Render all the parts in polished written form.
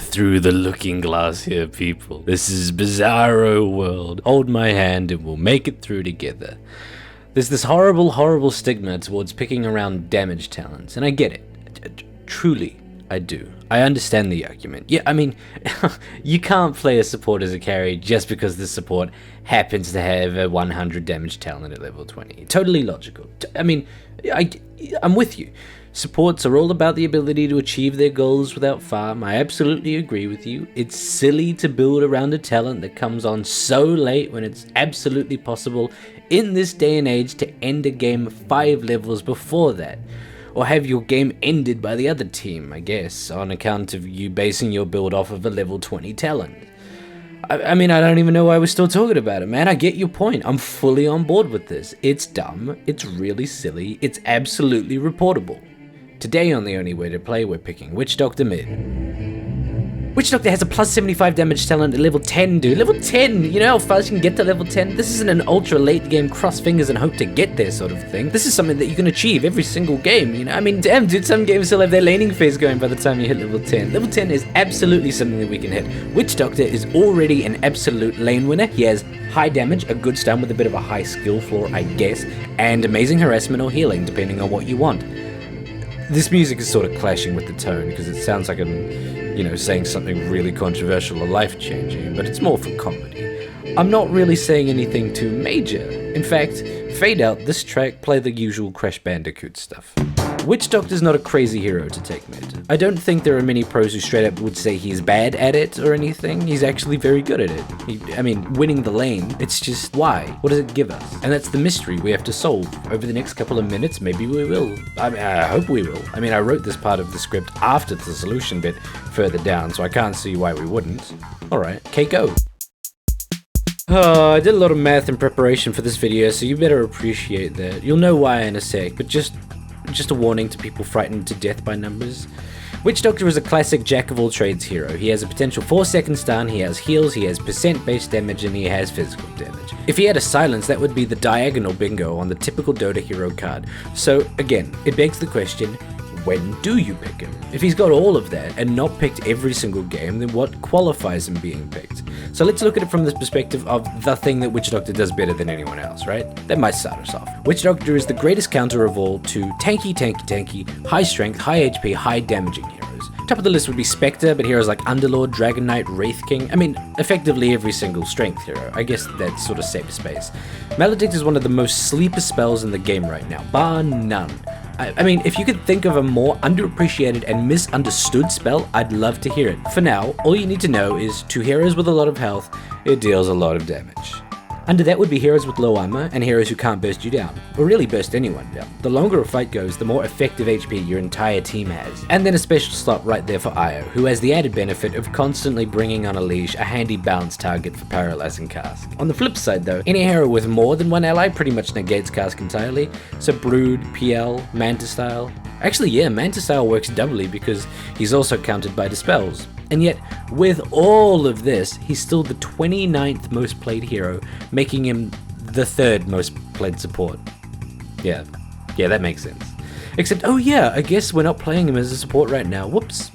through the looking glass here, people. This is Bizarro World. Hold my hand and we'll make it through together. There's this horrible stigma towards picking around damage talents, and I get it. Truly, I do. I understand the argument. Yeah, I mean, you can't play a support as a carry just because the support happens to have a 100 damage talent at level 20. Totally logical. I mean, I'm with you. Supports are all about the ability to achieve their goals without farm. I absolutely agree with you. It's silly to build around a talent that comes on so late when it's absolutely possible in this day and age to end a game 5 levels before that. Or have your game ended by the other team, I guess, on account of you basing your build off of a level 20 talent. I mean, I don't even know why we're still talking about it, man. I get your point. I'm fully on board with this. It's dumb. It's really silly. It's absolutely reportable. Today on The Only Way to Play, we're picking Witch Doctor mid. Witch Doctor has a plus 75 damage talent at level 10, dude. Level 10! You know how fast you can get to level 10? This isn't an ultra late game cross fingers and hope to get there sort of thing. This is something that you can achieve every single game, you know? I mean, damn, dude, some games still have their laning phase going by the time you hit level 10. Level 10 is absolutely something that we can hit. Witch Doctor is already an absolute lane winner. He has high damage, a good stun with a bit of a high skill floor, I guess, and amazing harassment or healing, depending on what you want. This music is sort of clashing with the tone because it sounds like I'm, you know, saying something really controversial or life-changing, but it's more for comedy. I'm not really saying anything too major. In fact, fade out this track, play the usual Crash Bandicoot stuff. Witch Doctor's not a crazy hero to take mid. I don't think there are many pros who straight up would say he's bad at it or anything. He's actually very good at it. I mean, winning the lane, it's just why? What does it give us? And that's the mystery we have to solve. Over the next couple of minutes, maybe we will. I hope we will. I mean, I wrote this part of the script after the solution bit further down, so I can't see why we wouldn't. Alright, okay, go. I did a lot of math in preparation for this video, so you better appreciate that. You'll know why in a sec, but just a warning to people frightened to death by numbers. Witch Doctor is a classic jack-of-all-trades hero. He has a potential 4-second stun, he has heals, he has percent-based damage, and he has physical damage. If he had a silence, that would be the diagonal bingo on the typical Dota hero card. So, again, it begs the question, when do you pick him? If he's got all of that and not picked every single game, then what qualifies him being picked? So let's look at it from the perspective of the thing that Witch Doctor does better than anyone else, right? That might start us off. Witch Doctor is the greatest counter of all to tanky, high strength, high HP, high damaging heroes. Top of the list would be Spectre, but heroes like Underlord, Dragon Knight, Wraith King, I mean, effectively every single strength hero. I guess that's sort of safe space. Maledict is one of the most sleeper spells in the game right now, bar none. I mean, if you could think of a more underappreciated and misunderstood spell, I'd love to hear it. For now, all you need to know is to heroes with a lot of health, it deals a lot of damage. Under that would be heroes with low armor and heroes who can't burst you down, or really burst anyone down. The longer a fight goes, the more effective HP your entire team has. And then a special slot right there for Io, who has the added benefit of constantly bringing on a leash, a handy balance target for paralyzing Cask. On the flip side though, any hero with more than one ally pretty much negates Cask entirely, so Brood, PL, Manta Style. Actually yeah, Manta Style works doubly because he's also countered by Dispels. And yet, with all of this, he's still the 29th most played hero, making him the 3rd most played support. Yeah, that makes sense. Except, oh yeah, I guess we're not playing him as a support right now, whoops.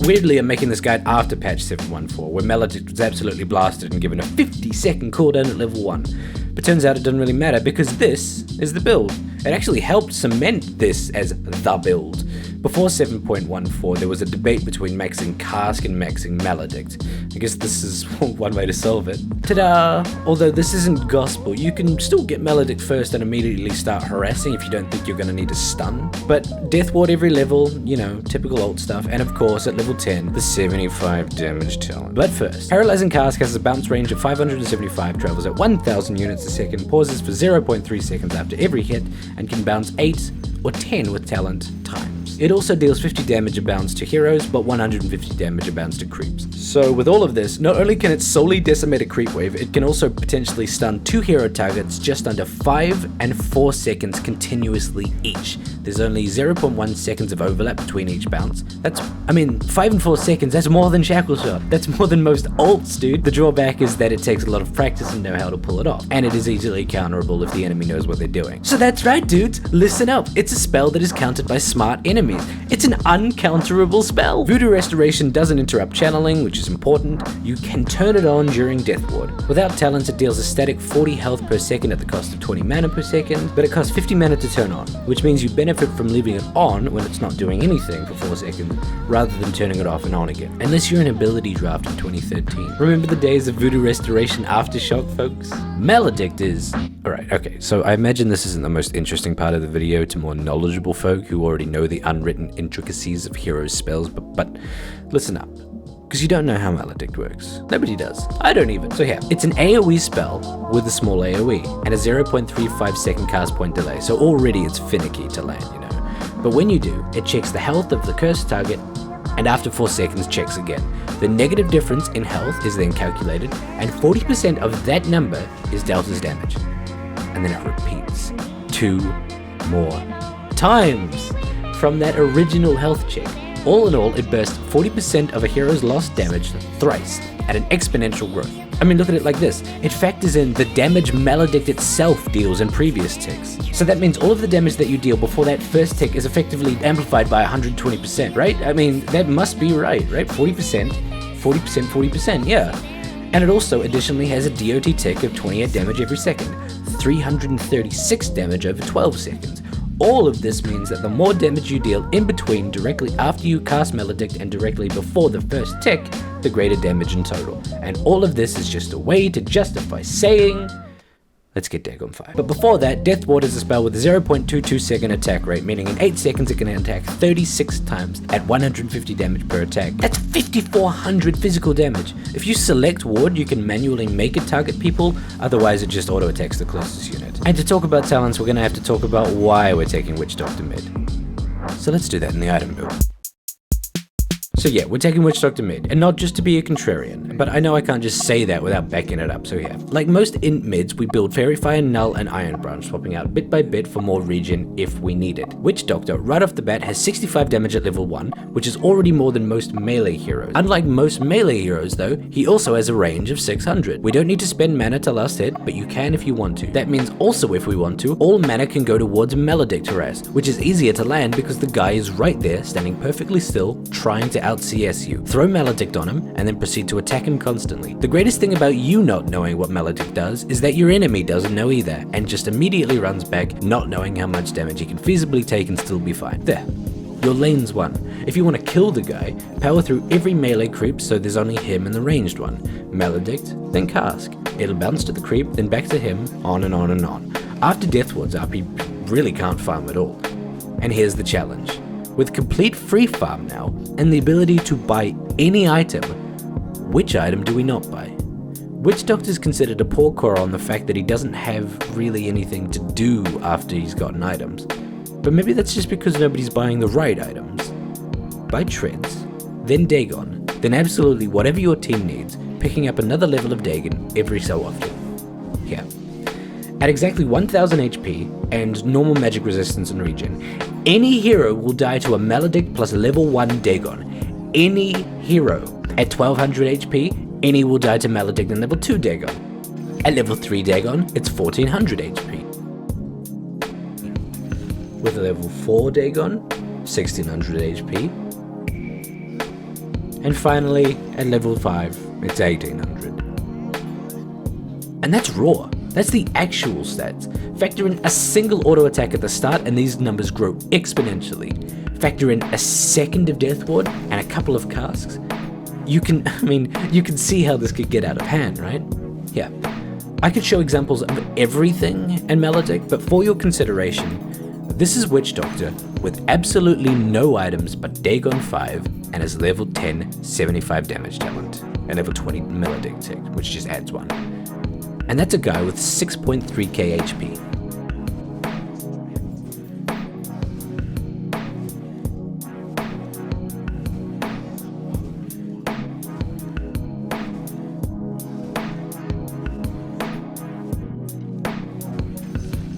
Weirdly, I'm making this guide after patch 7.14, where Maledict was absolutely blasted and given a 50-second cooldown at level 1. But turns out it doesn't really matter because this is the build. It actually helped cement this as the build. Before 7.14, there was a debate between maxing Cask and maxing Maledict. I guess this is one way to solve it. Ta-da! Although this isn't gospel, you can still get Maledict first and immediately start harassing if you don't think you're going to need a stun. But Death Ward every level, you know, typical old stuff, and of course at level 10, the 75 damage talent. But first, Paralyzing Cask has a bounce range of 575, travels at 1000 units a second, pauses for 0.3 seconds after every hit, and can bounce 8 or 10 with talent times. It also deals 50 damage a bounce to heroes, but 150 damage a bounce to creeps. So with all of this, not only can it solely decimate a creep wave, it can also potentially stun 2 hero targets just under 5 and 4 seconds continuously each. There's only 0.1 seconds of overlap between each bounce. 5 and 4 seconds, that's more than Shackle Shot. That's more than most ults, dude. The drawback is that it takes a lot of practice and know how to pull it off, and it is easily counterable if the enemy knows what they're doing. So that's right, dudes, listen up. It's a spell that is countered by smart enemies. enemies. It's an uncounterable spell. Voodoo Restoration doesn't interrupt channeling, which is important. You can turn it on during Death Ward. Without talents, it deals a static 40 health per second at the cost of 20 mana per second, but it costs 50 mana to turn on, which means you benefit from leaving it on when it's not doing anything for 4 seconds, rather than turning it off and on again. Unless you're an ability draft in 2013. Remember the days of Voodoo Restoration Aftershock, folks? Maledict is... Alright, okay, so I imagine this isn't the most interesting part of the video to more knowledgeable folk who already know the unwritten intricacies of heroes' spells, but listen up. Because you don't know how Maledict works. Nobody does. I don't even. So yeah, it's an AoE spell with a small AoE and a 0.35 second cast point delay, so already it's finicky to land, you know. But when you do, it checks the health of the cursed target, and after 4 seconds checks again. The negative difference in health is then calculated, and 40% of that number is dealt as damage. And then it repeats 2 more times from that original health check. All in all, it bursts 40% of a hero's lost damage thrice at an exponential growth. I mean, look at it like this. It factors in the damage Maledict itself deals in previous ticks. So that means all of the damage that you deal before that first tick is effectively amplified by 120%, right? I mean, that must be right? 40%, 40%, 40%, yeah. And it also additionally has a DOT tick of 28 damage every second, 336 damage over 12 seconds. All of this means that the more damage you deal in between directly after you cast Maledict and directly before the first tick, the greater damage in total. And all of this is just a way to justify saying, let's get Dagon 5. But before that, Death Ward is a spell with a 0.22 second attack rate, meaning in 8 seconds it can attack 36 times at 150 damage per attack. That's 5,400 physical damage. If you select Ward, you can manually make it target people, otherwise it just auto-attacks the closest unit. And to talk about talents, we're gonna have to talk about why we're taking Witch Doctor mid. So let's do that in the item build. So yeah, we're taking Witch Doctor mid, and not just to be a contrarian, but I know I can't just say that without backing it up, so yeah. Like most int mids, we build Fairy Fire, Null, and Iron Branch, swapping out bit by bit for more regen if we need it. Witch Doctor, right off the bat, has 65 damage at level 1, which is already more than most melee heroes. Unlike most melee heroes though, he also has a range of 600. We don't need to spend mana to last hit, but you can if you want to. That means also if we want to, all mana can go towards Maledict Harass, which is easier to land because the guy is right there, standing perfectly still, trying to out-CS you. Throw Maledict on him, and then proceed to attack him constantly. The greatest thing about you not knowing what Maledict does is that your enemy doesn't know either, and just immediately runs back, not knowing how much damage he can feasibly take and still be fine. There. Your lane's won. If you want to kill the guy, power through every melee creep so there's only him and the ranged one. Maledict, then Cask. It'll bounce to the creep, then back to him, on and on and on. After Death Ward's up, he really can't farm at all. And here's the challenge. With complete free farm now, and the ability to buy any item, which item do we not buy? Witch Doctor's considered a poor core on the fact that he doesn't have really anything to do after he's gotten items. But maybe that's just because nobody's buying the right items. Buy Treads, then Dagon, then absolutely whatever your team needs, picking up another level of Dagon every so often. Yeah. At exactly 1000 HP and normal magic resistance and regen, any hero will die to a Maledict plus level 1 Dagon. Any hero. At 1200 HP, any will die to Maledict and level 2 Dagon. At level 3 Dagon, it's 1400 HP. With a level 4 Dagon, 1600 HP. And finally, at level 5, it's 1800. And that's raw. That's the actual stats. Factor in a single auto attack at the start and these numbers grow exponentially. Factor in a second of Death Ward and a couple of casks. You can see how this could get out of hand, right? Yeah. I could show examples of everything in Maledict, but for your consideration, this is Witch Doctor with absolutely no items but Dagon 5 and his level 10 75 damage talent and level 20 Maledict tick, which just adds 1. And that's a guy with 6.3k HP.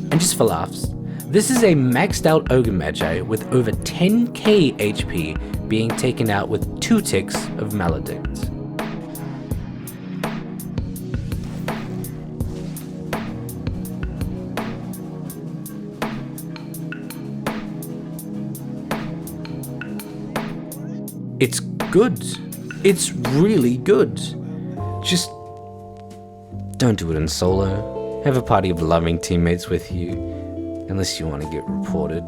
And just for laughs, this is a maxed out Ogre Magi with over 10k HP being taken out with 2 ticks of Maledict. good. It's really good. Just don't do it in solo. Have a party of loving teammates with you, unless you want to get reported.